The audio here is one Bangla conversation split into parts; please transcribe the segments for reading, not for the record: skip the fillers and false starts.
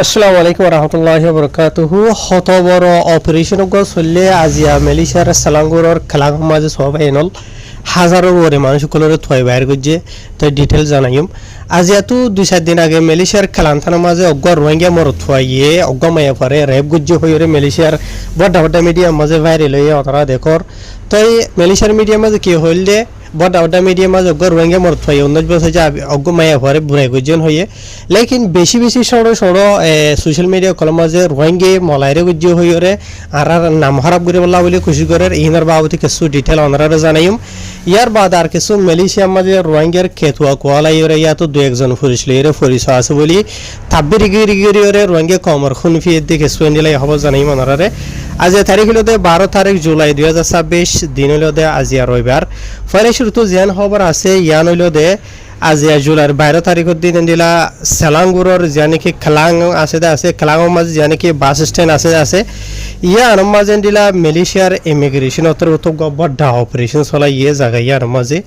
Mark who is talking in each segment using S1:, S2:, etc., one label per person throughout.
S1: আসসালামু আলাইকুম রহমতুল্লাহি বরকাতুহু হত বড় অপারেশন চললে আজিয়া মালয়েশিয়ার সালাঙ্গুরর খেলার মাঝে সবাই এনল হাজারো ওরে মানুষ কলরে থয় বাইর গজ্জে তো ডিটেল জানাইম আজিয়া তো 2-4 দিন আগে মালয়েশিয়ার খেলান্থানের মাঝে অগ্গ রোহিঙ্গা মর থয়ে অগ্গ মায়া পরে রেপ গজ্জে হইরে মালয়েশিয়ার বড় বড় মিডিয়া মাঝে ভাইরাল হয়ে অতরা দেখর তাই মালয়েশিয়ার মিডিয়া মাঝে কি হইলে বড় মিডিয়া মাঝে অগ্গ রোহিঙ্গা মর থয়ে 19 বছর যে অগ্গ মায়া পরে বুড়াই গজ্জন হয়ে লেকিন বেশি সড়ো সোশ্যাল মিডিয়া কলম মাঝে রোহিঙ্গে মলাইরে গজ্জে হইরে আর নাম খারাপ করে বলা বলে খুশি করে ইনার বাবতি কিছু ডিটেল অনারা জানাইম ইয়ার বাদ আর কিছু মালয়েশিয়ার মাঝে রোহিঙ্গার খেতুয়া কোয়ালাই ইয়াতো দু একজন ফুরিছিল এর পরিচয় আছে বলি তাব্বির গিরি রোহিঙ্গা কমর খুন ফিয়ে দেখে সুয়েন্ডিলাই হব জানাইম অনারে আজ তারিখ হলো 12 তারিখ জুলাই 2026 দিন হলো আজিয়া রবিবার ফলে শুরু জিয়ান খবর আছে ইয়ান হইল আজিয়া জুলাইর 12 তারিখের দিন দিলা সেলাঙ্গুরর জানিকি খেলাং আছে খেলাঙের মাঝে জানিকি বাস স্ট্যান্ড আছে ইয়ার মাঝে দিলা মালয়েশিয়ার ইমিগ্রেশন অন্তর্গত বড় অপারেশন চলাই ইয়ে জায়গা ইয়ার মাঝে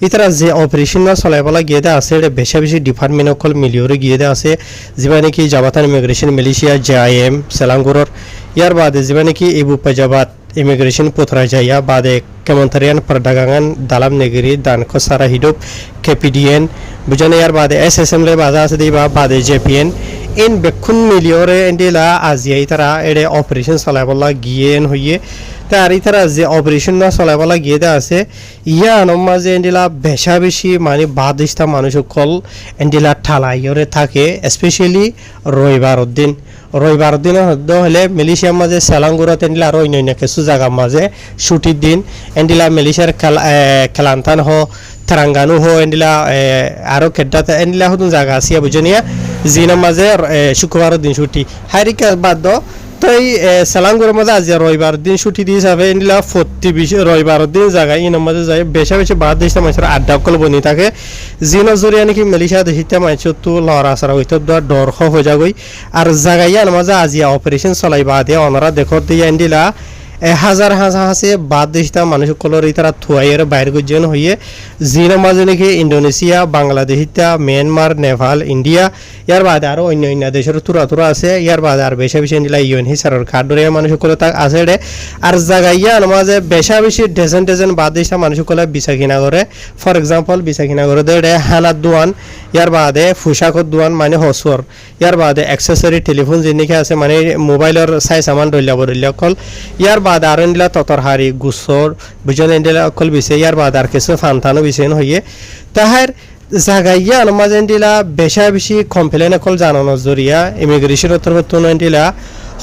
S1: ইতারা যে অপারেশন চলাই বলা গিয়ে আছে বেশি ডিপার্টমেন্ট অকল মিলিয়রে গিয়ে আছে যেবা নাকি জাবাতান ইমিগ্রেশন মালয়েশিয়া JIM সেলাঙ্গুরর ইয়ার বাদে যেবা নাকি ইবু পাজাবাত ইমিগ্রেশন পোথরা যাইয়া বাদে Kementerian Perdagangan dalam negeri dan Kosara Hidup KPDN bujana yar bade SSM le baza se diba bade JPN in bekhun miliore endila azia itara ede operation salaballa gien hoye tar itara je operation na salaballa gieda ase iya anmaje endila besha beshi mane badishta manush kol endila thala yore থাকে especially রবিবার দিন হলে মালয়েশিয়ার মাঝে সেলাঙ্গুরত এন্ডিলা আর অন্য কিছু জায়গা মাঝে ছুটির দিন এন্ডিলা মালয়েশিয়ার খেলান্তান হো তেরাঙ্গানু হো এন্ডিলা আরো কেডাতে এন্ডিলা হতুন জায়গা আছে বুঝনিয়া জিনের মাঝে শুক্রবার দিন ছুটি হারিকা বাদ তাই সেলাঙ্গুরের মাঝে আজ রবিবার দিন ছুটি দিয়ে যাবে এন্ডিলা 40 রবিবার দিন জায়গায় ইনের মাঝে যায় বেশি বাদ দেশটা মানুষের আড্ডা কল বনি থাকে জিনো জরিয়া নাকি মালয়েশিয়া দেশিতে মানুষ তো লড়া সারা হইতো ডর হয়ে যাগই আর জায়গায় মাঝে আজিয়া অপারেশন চলাই বাদে ওনারা দেখর দিয়ে এন্ডিলা হাজার আছে বাদ দেশটা মানুষ কলর তারা থুয়াইয়ের বাইর গজন হইয়ে জিনের মাঝে নাকি ইন্দোনেশিয়া বাংলাদেশিতা মিয়ানমার নেপাল ইন্ডিয়া ইয়ার বাদে আরো অন্য দেশের তুরা আছে ইয়ার বাদে আর বেশি এন্ডিলা UNHCR কার্ডরে মানুষ কল তা আছে আর জায়গায় মাঝে বেশি ডজন বাদ দেশটা মানুষ কল বিসা কিনা করে ফর এক্সাম্পল বিসা কিনা করে দে হানাত দোয়ান ইয়ার বাদে ফুসাকত দোয়ান মানে হসর ইয়ার বাদে অ্যাক্সেসরি টেলিফোন যেনিকে আছে মানে মোবাইলের সাই সামান রইলা কল ইয়ার বাদ আর এন্ডিলা ততর হারি গুসর বুঝলেন এন্ডিলা অকল বিছে ইয়ার বাদ আর কিছু ফান্তানো বিছেন হইয়ে তাহার জায়গায় মাঝে এন্ডিলা বেশি কমপ্লেন অকল জানানোর জরিয়া ইমিগ্রেশন অন্তর্গত এন্ডিলা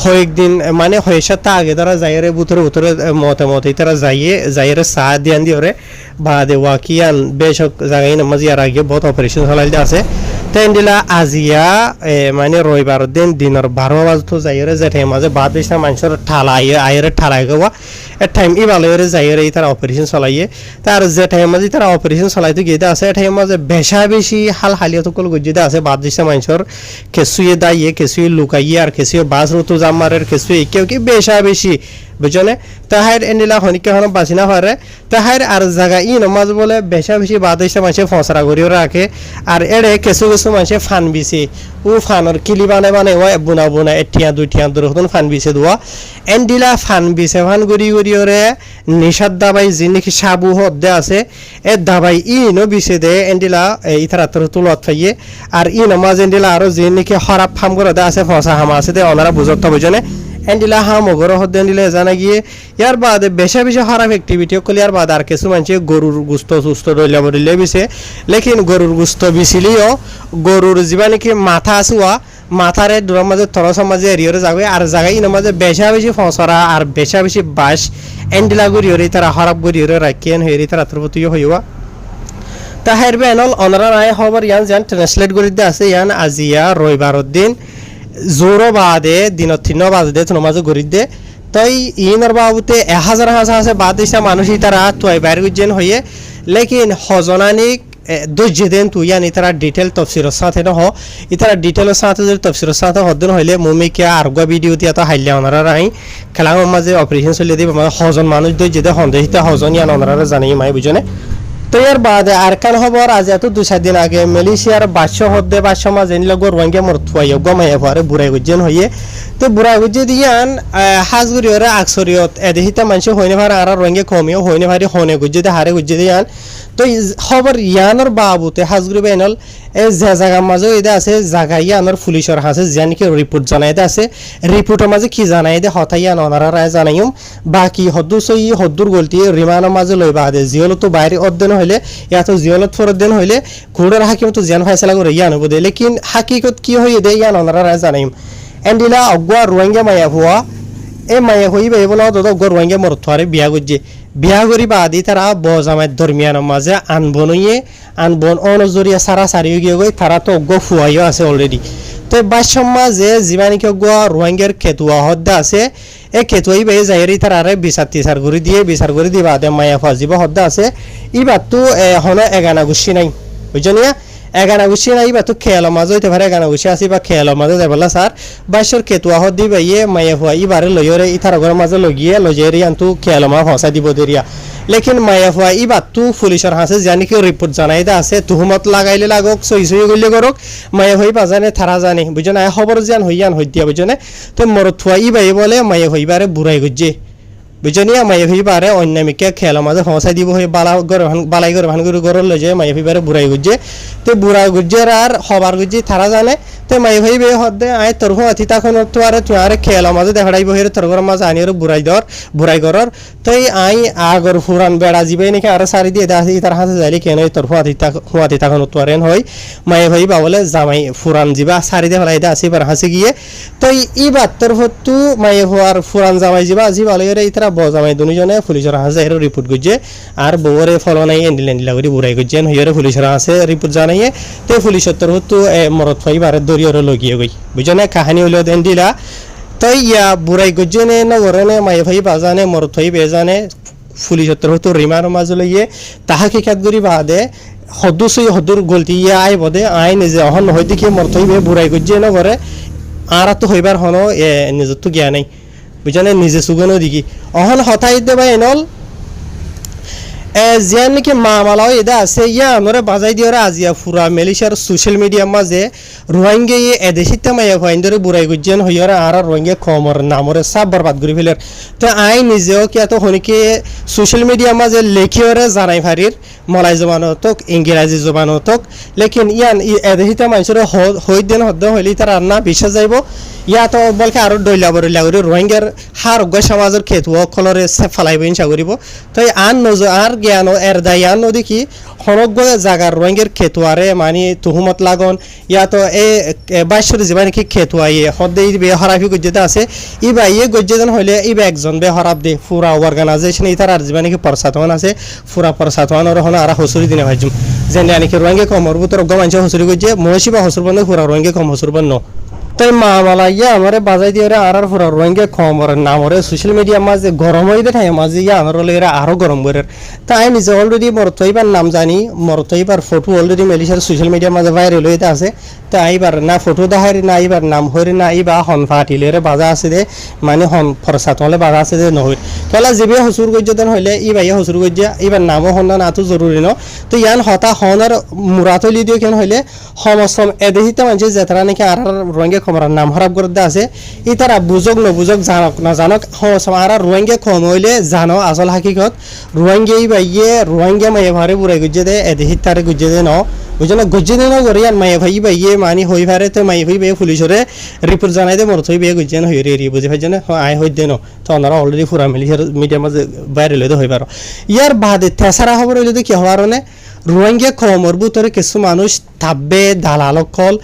S1: কয়েকদিন মানে হয়েছে তা আগে তারা যাইরে বুতরে মতে তারা যাইরে সাহ দিয়ান দিওরে বাদে ওয়াকিয়ান বেশ জায়গায় মাঝে আর আগে বহুত অপারেশন চলাই আছে তেন্ডিলা আজিয়া মানে রবিবার দিনের 12 বাজতো যাইরে যেটাই মাঝে বাদ বেশি মানুষের ঠালাই গোয়া এর টাইম ইবালরে যাইরে তারা অপারেশন চলাইয়ে তার যে টাইম মাঝে তারা অপারেশন চলাইতে গিয়ে আছে টাইম মাঝে বেশি হালিয়ত কল গজ্জিতে আছে বাদ বেশি মানুষের কেসুয়ে দাইয়ে কেসুয়ে লুকাইয়ে আর কেসুয়ে বাস রতো জামারের কেসুয়ে কেউ কি বেশি বুঝলে তাহার এন্ডিলা হনিকে হন বাঁচি না পারে তাহার আর জায়গা নমাজ বলে বেশি বাদ এসে মানুষে ফসরা করিও রাখে আর এড়ে কিছু মানুষে ফান বিছে ও ফানর কিলি বানাই ও বুনা এটিয়া দুইটিয়া দুরকম ফান বিছে দোয়া এন্ডিলা ফান বিছে ফান গড়িওরে নিষাদ দাবাই যে নাকি সাবু হদ্দে আছে এ দাবাই বিছে দে এন্ডিলা ইতারাতর তুলত পাইয়ে আর নমাজ এন্ডিলা আরো যে নাকি খারাপ ফার্ম করে দে আছে ফসা হামা আছে দে ওনারা বুঝত বুঝনে এন্ডিলা মগর হদ্দে এন্ডিলা জানা গিয়ে ইয়ার বাদে বেশি খারাপ অ্যাক্টিভিটি করলে ইয়ার বাদ আর কিছু মানুষ গরুর গুস্ত সুস্থ রইলে বিছে লেকিন গরুর গুস্ত বিছিলিও গরুর যা নাকি মাথা আসুয়া মাথারে দূরের মাঝে তরসের মাঝে এরিয়রে যাবে আর জায়গায় মাঝে বেশি ফসরা আর বেশি বাস এন্ডিলা গড়িয়রে তারা খারাপ গড়িয়রে রাখিয়েন হয়ে তারা প্রতিও হইবা তাহের বেনল অনারা নাই খবর ইয়ান ট্রান্সলেট করে দিয়ে আছে ইয়ান আজিয়া রবিবার দিন জোরো বাদে দিনত 3 বাজে তোমার মাঝে ঘুরি দে তাই ইনার বাবুতে 1000 আছে বাদ দিশা মানুষ তারা তুই বাইরে গুজেন হয়ে লেকিন হজনানিক ধৈর্য দেন তুই ইয়ানি তারা ডিটেল তফসিরের সাথে ন ইতারা ডিটেলের সাথে যদি তফসিরের সাথে হদ্দন হইলে মুমিকে আরগা ভিডিও দিয়ে তো হাইলে ওনারা রাই খেলার মাঝে অপারেশন চলিয়ে দিব হজন মানুষ ধৈর্য দে সন্দেহিত হজন ইয়ান ওনারা জানি মাই বুঝনে তো এর বাদে আর কান খবর আজ এত 2-4 দিন আগে মালয়েশিয়ার বাদশাহ মাঝ এনলা গো রোহিঙ্গা মরতুয়াই গমাইয়া পরে বুড়াই গুজেন হইয়ে তো বুড়াই গুজে দিয়ান হাজগুড়ি ওরা আকসরিয়ত এদেহিতা মানুষ হইনে ভার আর রোহিঙ্গা কমিও হইনে ভারি হনে গুজে দে হারে গুজে দিয়ান তো খবর ইয়ানোর বাবুতে হাজগুড়ি বেনল এই যে জায়গার মাঝে এটা আছে জায়গা ইয়ানোর পুলিশের হাসে জানিকে রিপোর্ট জানাই দে আছে রিপোর্টের মাঝে কি জানাই দে হতাই ইয়ান ওনারা রায় জানাইম বাকি হদ্দুর সই হদ্দুর গলতি রিমানের মাঝে লই বাদে জিয়লত তো বাইরে অধ্যয়ন হইলে ইয়াতো জিয়লত ফরদ্দিন হইলে ঘোড়ার হাকিম তো জ্ঞান ফাইসলা করে ইয়ান হবো দে লেকিন হাকিকত কি হইয়ে দে ইয়ান ওনারা রায় জানাইম এন্ডিলা অগুয়া রোহিঙ্গা মায়া হুয়া এ মায়া হই বে বলা তো অগুয়া রোহিঙ্গা মরথুয়ারে বিয়া গজ্জে বিয়া করি বাদি তারা বজামায় দরমিয়ানের মাঝে আনবন অনজরিয়া সারা সারিও গিয়ে গই তারা তো অজ্ঞ ফুয়াইও আছে অলরেডি তো বাসম মাঝে যিমানিক অজ্ঞ রোহিঙ্গার খেতুয়া হদ্দা আছে এই খেতুয়াই বে যাইরি তারারে বিচার করে দি বাদে মায়া ফাজিব হদ্দা আছে ইবার তো হন এগানা গুছি নাই বুঝনিয়া এগানা গুছি নাই বা তো খেয়ালৰ মাঝে হইতে পারে এগানা গুছি আসি বা খেয়ালৰ মাঝে যাবলা স্যার বাইশর খেতুয়া হদ্দি বাইয়ে মায়া ফুয়া ইবারে লইরে ইতার ঘর মাঝে লগিয়ে লজেরি আনতু খেয়ালৰ মা ফসা দিব দেরিয়া লেকিন মায়া ফুয়া ইবার তো পুলিশের হাসে জানি কি রিপোর্ট জানাই দা আছে তুহমত লাগাইলে লাগক সই গইলে করক মায়া হই বাজানে থারা জানে বুঝনে খবর জান হইয়ান হইতিয়া বুঝনে তো মরথুয়া ইবাই বলে মায়া হইবারে বুড়াই গজ্জে বুঝনিয়া মায়া হইবারে অন্যামিকে খেয়ালৰ মাঝে ফসাই দিব হই বালাই করে ভানগুরি গরল লই যায় মায়া হইবারে বুড়াই গজ্জে তো বুড়াই গজ্জের আর হবার গজ্জি থারা জানে তো মায়া হইবে হদে আই তোর হতি তখন তো আর তুয়ারে খেয়ালৰ মাঝে দেখাই বহিরে তোর ঘর মাঝে আনির বুড়াই গরর তাই আই আগর ফুরান বেড়া জিবে নাকি আর সারি দিয়ে দাসি তার হাতে যাইলি কেন তোর হতি তখন তোয়ারেন হই মায়া হইবা বলে জামাই ফুরান জিবা সারি দিয়ে ফলাই দাসি বার হাসি গিয়ে তো ইবার তোর হতু মায়া হওয়ার ফুরান জামাই জিবা জিবা লইরে ইতারা বজামাই দুজনে পুলিশের হাসে এর রিপোর্ট গজ্জে আর বউরে ফলো নাই এন্ডিলা করে বুড়াই গজ্জেন হইরে পুলিশের হাসে রিপোর্ট জানাইয়ে তো পুলিশের তোর হতু মরত ফাইবারে দরিয়র লগিয়ে গই বুঝনে কাহিনী হলো এন্ডিলা তো ইয়া বুড়াই গজ্জেনে নগরনে মায়ে ভাই বাজানে মরত ফাই বেজানে পুলিশের তোর হতু রিমার মাঝে লইয়ে তাহা কি কাট করি বাদে হদ্দুর গলতি ইয়া আই বদে আই নিজে অহন হই দেখি মরত হইবে বুড়াই গজ্জে নগরে আর তো হইবার হনো নিজের তো জ্ঞান নাই বুঝনে নিজে সুগনো দিকি অহন হতাই দেবা এনল জিয়ান নাকি মামালাও এটা আছে ইয়া আমরা বাজাই দিয়ে আজিয়া ফুরা মালয়েশিয়ার সোশ্যাল মিডিয়ার মাঝে রোহিঙ্গা এদেশিতে মায়া ভাইন্দরে বুড়াই গুজিয়ান হইয়ার আর রোহিঙ্গা কমর নামরে সব বরবাদ করে ফেলার তো আই নিজেও কি এত হনিকে সোশ্যাল মিডিয়ার মাঝে লেখিওরে জানাই ফারির মলাই জবানো তোক ইংরেজি জবানো তোক লেকিন ইয়ান এদেশিতে মানুষের হই দিন হদ্দ হইলে তার আর না বিশ্বাস যাইব ইয়া তো বলকে আরো ডইলা করে রোহিঙ্গার হার অজ্ঞ সমাজের খেতুয়া কলরে ফেলাইব ইনসা করিব তো আন নজর আর জ্ঞান এর দায় আন দেখি সমগ্র জায়গার রোহিঙ্গার খেতুয়ারে মানে তুহুমত লাগন ইয়া তো এই বাইশ্বর যে মানে কি খেতুয়া ইয়ে হদ্দে বে হরাফি গজ্জেতে আছে ইবা ইয়ে গজ্জেদন হইলে ইবা একজন বে হরাব দে পুরা অর্গানাইজেশন ইতার আর জীবনে কি প্রসাতন আছে পুরা প্রসাতন আর হন আর হসুরি দিনে ভাইজুম যেন আনি কি রোহিঙ্গা কম হরবুতর গমাঞ্চ হসুরি গজ্জে মহসিবা হসুর বন্ধ পুরা রোহিঙ্গা কম হসুর বন্ধ তাই মামালা ইয়া আমারে বাজাই দিয়ে আর পুরা রোহিঙ্গা খবর নামরে সোশ্যাল মিডিয়ার মাঝে গরম হয়ে দেখায় মাঝে ইয়া আমার এরা আরো গরম করে তাই নিজে অলরেডি মরতইবার নাম জানি মরতইবার ফটো অলরেডি মালয়েশিয়ার সোশ্যাল মিডিয়ার মাঝে ভাইরাল হইতে আছে তা এইবার না ফটো দেখাই না এইবার নাম হইরে না এইবা হন ফাটিলেরে বাজা আছে দে মানে হন ফরসাত হলে বাজা আছে দে নহই তাহলে যেবে হসুর গজ্জেন হইলে এইবা ইয়া হসুর গজ্জা এইবার নামও হন না তো জরুরি ন তো ইয়ান হতা হনার মুরাতলি দিও কেন হইলে সমসম এদেহিতে মানুষ যেতারা নাকি আর রোহিঙ্গা খবর নাম খারাপ করে আছে ই তারা বুঝক নবুঝক জানক না জানক আর রোহিঙ্গা কম হইলে জানো আসল হাকিকত রোহিঙ্গা ইয়ে রোহিঙ্গা মায়ে ভারে বুড়াই গুজে দে এদেহিত তারে গুজে দে ন বুঝলো গুজে দে ন করে আর মায়ে ভাই ইয়ে মানি হই ভারে তো মায়ে ভাই পুলিশরে রিপোর্ট জানাই দে মরত হই বে গুজে হই রে বুঝে ভাই জানে আই হই দে ন তো ওনারা অলরেডি পুরা মিডিয়ার মাঝে ভাইরাল হইতে হই পারো ইয়ার বাদে তেসারা খবর হইলে তো কি হওয়ার মানে রোহিঙ্গা কমর ভিতরে কিছু মানুষ থাকবে দালালকল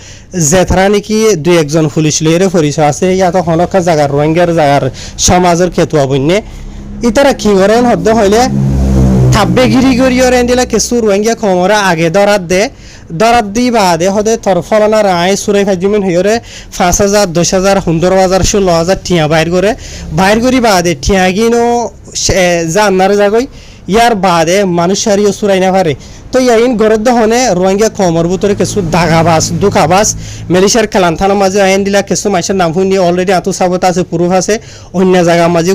S1: যেথারা নাকি দুই একজন পুলিশ লইরে পরিচয় আছে ইয়াত হনকা জায়গার রোহিঙ্গার জায়গার সমাজের খেতুয়া বন্যে ইতারা কি করেন হদ্দ হইলে থাকবে গিরি গড়িয়র এন্দিলা কিছু রোহিঙ্গা কমরা আগে দরাত দি বাদে হদে তোর ফলনা রায় সুরাই ফাজিমিন হইরে 5,000 10,000 15,000 16,000 টিয়া বাইর করি বাদে টিয়া গিনো জান্নার জাগই ইয়ার বাদে মানুষ হারিয়ে সুরাই না পারে তো ইয়াইন ঘরের দহনে রোহিঙ্গা কমর ভিতরে কিছু দাগাবাস দুখাবাস মালয়েশিয়ার খেলান থানার মাঝে আইন দিলা কিছু মানুষের নাম শুনি অলরেডি আতু সাবত আছে প্রুফ আছে অন্য জায়গার মাঝে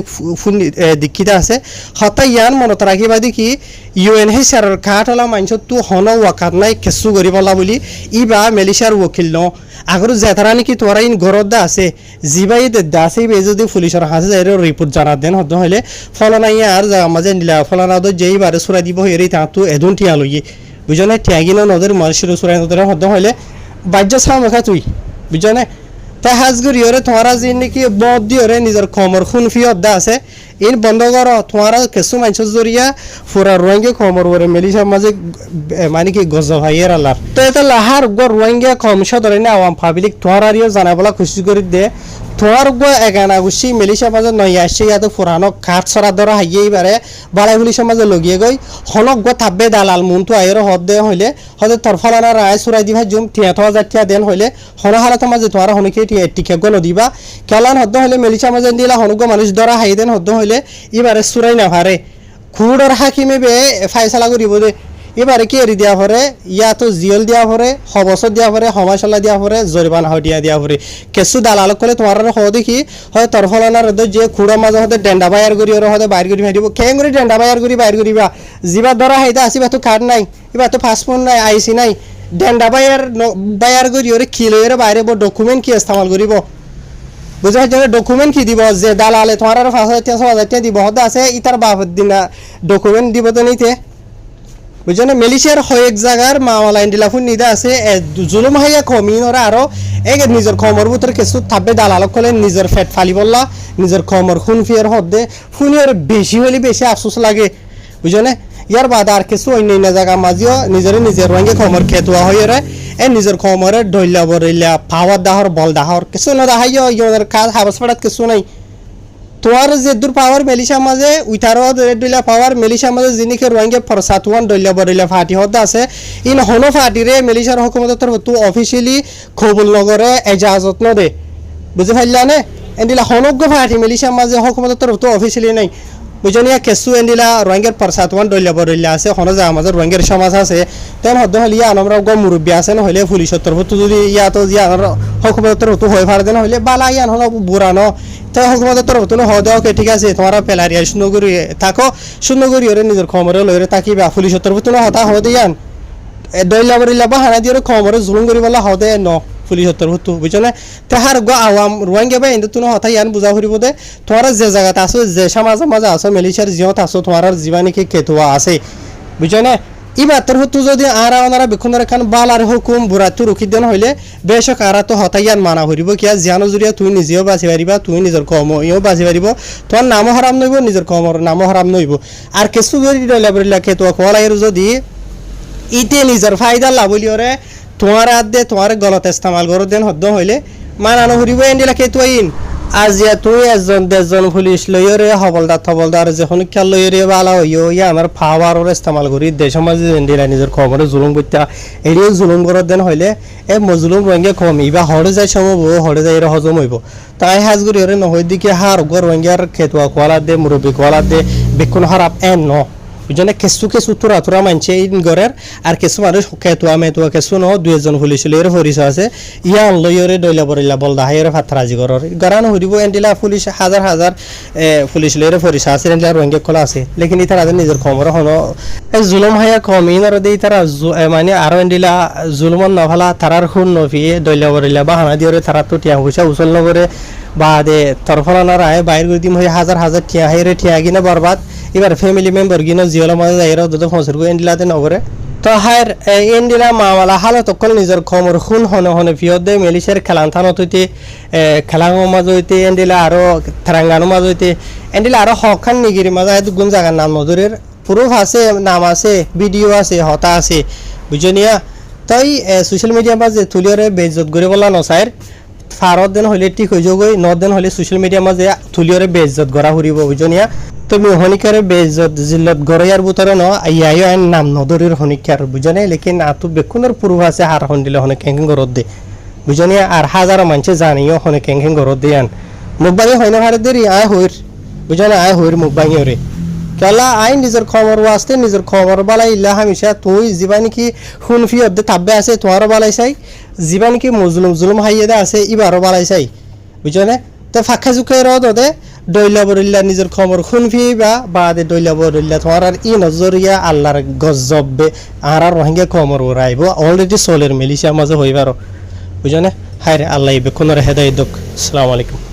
S1: দীক্ষিত আছে হতা ইয়ান মনত রাখিবা দেখি UNHCRর কাঠলা মানুষ তো হন ওয়াকাত নাই কিছু করি বলা বলি ইবা মালয়েশিয়ার ওকিল ন আগর জেতারা নাকি তোরা ইন ঘরত আছে জিবাই দা আছে বে যদি পুলিশের হাতে যাই রিপোর্ট জানা দেন হদ হইলে ফলানা ইয়ার জায়গা মাঝে নিলা ফলানা তো যেই বারে সুরা দিব হেরি তা তো এদুন টিয়া লইয়ে বুঝনে ত্যাগিনো নদের মানুষের সুরা নদের হদ হইলে বাজ্য সামখা তুই বুঝনে তা হাজগুড়ি ওরে তোমারা যে নাকি বদ দিয়ে ওরে নিজের কমর খুন ফিয়ত দা আছে ইন বন্ধ করো তোমারা কিছু মানুষ জরিয়া পুরা রোহিঙ্গা কমর ওরে মেলিশার মাঝে মানে কি গজ ভাইয়ের আল্লাহ তো এটা লাহার রোহিঙ্গা কমসা ধরে না আওয়াম পাবলিক তোমার আরিও জানাবলা খুশি করে দে তোমার এগানা গুছি মেলিশার মাঝে নই আসছে ইয়াতে পুরানো কাঠ সরা ধরা হাইয়ে এবারে বালাই পুলিশের মাঝে লগিয়ে গই হনক থাকবে দালাল মনটো আইর হদ দে হইলে হদে তরফলানা রায় সুরাই দিবা জুম ৭৩,০০০ টাকা দেন হইলে হন হালাত মাঝে তোমার হনকে টিকে গণ দিবা কেলান হদ হইলে মেলিশার মাঝে দিলা হনক মানুষ ধরা হাই দেন হদ হইলে এবারে সুরাই না ভারে খুড়র হাকিমে বে ফায়সালা করিব দে এবারে কি এরি দেওয়া পরে ইয়া তো জিয়ল দেওয়া পরে হবসর দেওয়া পরে হমাশালা দেওয়া পরে জরিমানা দিয়া পরে কিছু দালাল করে তোমার দেখি হয় তরফলানার যে খুড়া মাঝে হতে ডেন্ডা বাইর করি ওর হতে বাইর করি ভাইব কেন করে ডেন্ডা বাইর করিবা যিবা ধরা হাইতা আসিবা তো কার্ড নাই এবার তো পাসপোর্ট নাই আইসি নাই ডেন্ডা বাইর করি ওরে খিলে ওরে বাইরে ডকুমেন্ট কি ইস্তেমাল করিব বুঝা যাবে ডকুমেন্ট কি দিব যে দালালে তোমার ৫,০০০ ৬,০০০ টাকা দিব হতে আছে ইতার বাপের দিনা ডকুমেন্ট দিব তো নিতে বুঝছেন মালয়েশিয়ার এক জায়গার মাওয়ালা ইন্ডিলাফুন নিদা আছে জুলুম হাইয়া কমিন ওরা আরো এক নিজের কমর ভিতরে কিছু থাকবে দালালক কলে নিজের ফেট ফালি বললা নিজের কমর খুন ফিয়ার হদ্দে ফুনিয়ার বেশি হলে বেশি আফসোস লাগে বুঝছেন ইয়ার বাদ আর কিছু অন্য জায়গা মাঝিও নিজের রঙে কমর খেতুয়া হয়ে রে নিজের কমরে ডইলা বরিলা পাওয়ার দাহর বল দাহর কিছু না দাহাইও ইয়নের কাজ হাবস পড়াত কিছু নাই তোমার যে দূর পাওয়ার মেলিশার মাঝে উইটারও ডইলা পাওয়ার মেলিশার মাঝে যিনিকে রোহিঙ্গা ফরসাতুয়ান ডইলা বরিলা ফাটি হদ আছে ইন হনো ফাটিরে মেলিশার হুকুমতের তরফ তো অফিসিয়ালি কবুল নগরে এজাজত ন দে বুঝে ফেললা নে এন্ডিলা হনজ্ঞ ফাটি মেলিশার মাঝে হুকুমতের তরফ তো অফিসিয়ালি নাই বুঝনিয়া কেসু এন্ডিলা রোহিঙ্গার ফরসাতুয়ান ডইলা বরিলা আছে হনো যা আমাদের রোহিঙ্গার সমাজ আছে তেন হদ হলিয়া আমরা গ মুরব্বী আছে ন হইলে পুলিশের তরফ তো যদি ইয়া তো ইয়া হুকুমতের তরফ তো হয়ে ফার দেন হইলে বালা ইয়ান হলো বুড়ানো তো হুকুমতের তরফ তো হদ ওকে ঠিক আছে তোমার পেলারিয়া শূন্য করি থাকো শূন্য করি ওরে নিজের খমরে লইরে তাকিবা পুলিশের তরফ তো হতা হদে ইয়ান ডইলা বরিলা বাহানা দিয়ে খমরে জুলুম করি বলা হদে ন পুলিশের তরফ তো বুঝছো না তাহার গ আওয়াম রোহিঙ্গা বা ইন্দু তুনো হতা ইয়ান বুঝা ফুরিব দে তোমার যে জায়গাতে আছো যে সমাজের মাঝে আছো মেলিশিয়ার জিয়ত আছো তোমার জীবানিকে কেতুয়া আছে বুঝছো না ইবার তোর হতো যদি আর ওনারা বিক্ষুন্দর খান বাল আর হুকুম বুড়াতো রুখি দেন হইলে বেশক আর তো হতাইয়ান মানা হরিব কিয়া জিয়ানো জুরিয়া তুই নিজেও বাঁচি পারিবা তুই নিজের কর্ম ইও বাঁচি পারিব তোর নামও হারাম নইব নিজের কর্মর নামও হারাম নইব আর কিছু যদি ডইলা বরিলা কেতুয়া কোয়ালাইর যদি ইতে নিজের ফায়দা লাভলি ওরে তোমার হাত দে তোমার গলত ইস্তেমাল করে দেন হদ্দ হইলে মানানো হরিব এন্ডিলা কেতুয়াইন আজ ইয়া তুই একজন দেড়জন পুলিশ লইরে হবলদার যখন খেয়াল লইরে বালা হইও ইয়া আমার পাওয়ার ইস্তেমাল করি দেশ সমাজে এন্ডিলা নিজের খবরে জুলুম করতে এরিও জুলুম করে দেন হইলে এ মজলুম রোহিঙ্গা কম ইবা হরে যাই সমব হরে যাই হজম হইব তাই হাজগুড়ি ওরে নহই দিকে হার গর রোহিঙ্গার খেতুয়া কোয়ালা দে মুরব্বী কোয়ালা দে বেকুন হারাপ এন ন বুঝনে কিছু তোরা মানছে ইন ঘরের আর কিছু মানুষ খেতুয়া মেতুয়া কিছু ন দুইজন পুলিশ লইর পরিচয় আছে ইয়ান লইরে ডইলা বরিলা বলদা হাইরে ফাতরাজি ঘরের গরান হইব এন্ডিলা পুলিশ হাজার পুলিশ লইরে পরিচয় আছে এন্ডিলা রোহিঙ্গা কলা আছে লেকিন ইতারা নিজের খবর হলো জুলুম হাইয়া কম ইনার দে ইতারা মানে আরো এন্ডিলা জুলুমন নভালা তারার খুন নফিয়ে ডইলা বরিলা বাহানা দিওরে তারা তো টিয়া পয়সা উসল নগরে বা দে তরফলানা রায় বাইর করে দিম হয়ে হাজার টিয়া হাইরে টিয়া গিনা বরবাদ এবার ফ্যামিলি মেম্বার গিনো জিওলা মাঝে যাইরা দুটো ফসর গো এন্ডিলাতে নগরে তো হার এন্ডিলা মাওয়ালা হালত অকল নিজের খমর খুন হনে ফিয়ত দে মেলিশিয়ার খেলান থানত হইতে খেলাঙো মাঝ হইতে এন্ডিলা আরো থারাঙ্গানো মাঝ হইতে এন্ডিলা আরো হকান নিগিরি মাঝে গুণ জায়গার নাম নজরের প্রুফ আছে নাম আছে ভিডিও আছে হতা আছে বুঝনিয়া তাই সোশ্যাল মিডিয়া মাঝে তুলিয়রে বেইজ্জত করে বলা নসাইর ফারত দিন হইলে ঠিক হয়ে যাবই ন দিন হলে সোশ্যাল মিডিয়া মাঝে তুলিয়রে বেইজ্জত গড়া ফুরিব বুঝনিয়া তুমি হনিকারে বেইজ্জত জিল্লত গড়াইয়ার ভিতরে ন আইয়াইও আইন নাম নদরের হনিকার বুঝনে লেকিন আতু বেকুনের পূর্ব আছে হার হন দিলে হনে কেঙ্কেং গরত দে বুঝনিয়া আর হাজার মানুষে জানিও হনে কেঙ্কেং গরত দে আন মুখবাঙি হয় না হারে দেরি আয় হইর বুঝনে আয় হইর মুখবাঙি ওরে কেলা আই নিজের খবর আসতে নিজের খবর বালাই ইল্লা হামিশা তুই যিবা নাকি হুনফি অর্ধে তাব্বে আছে তোমারও বালাই চাই যিবা নাকি মজলুম জুলুম হাইয়ে দে আছে ইবারও বালাই চাই বুঝছো না তো ফাঁকা জুকে রদে দৈলা বরিল্লা নিজের খবর খুনফি বা দে দৈলা বরিল্লা তোমার আর ই নজরিয়া আল্লাহর গজবে আর রোহিঙ্গা খবর ওরাইব অলরেডি সোলের মিলিশিয়া মাঝে হইবারও বুঝছো না হায় রে আল্লাহ ইবে কোন হেদায়েত দক। আসসালামু আলাইকুম।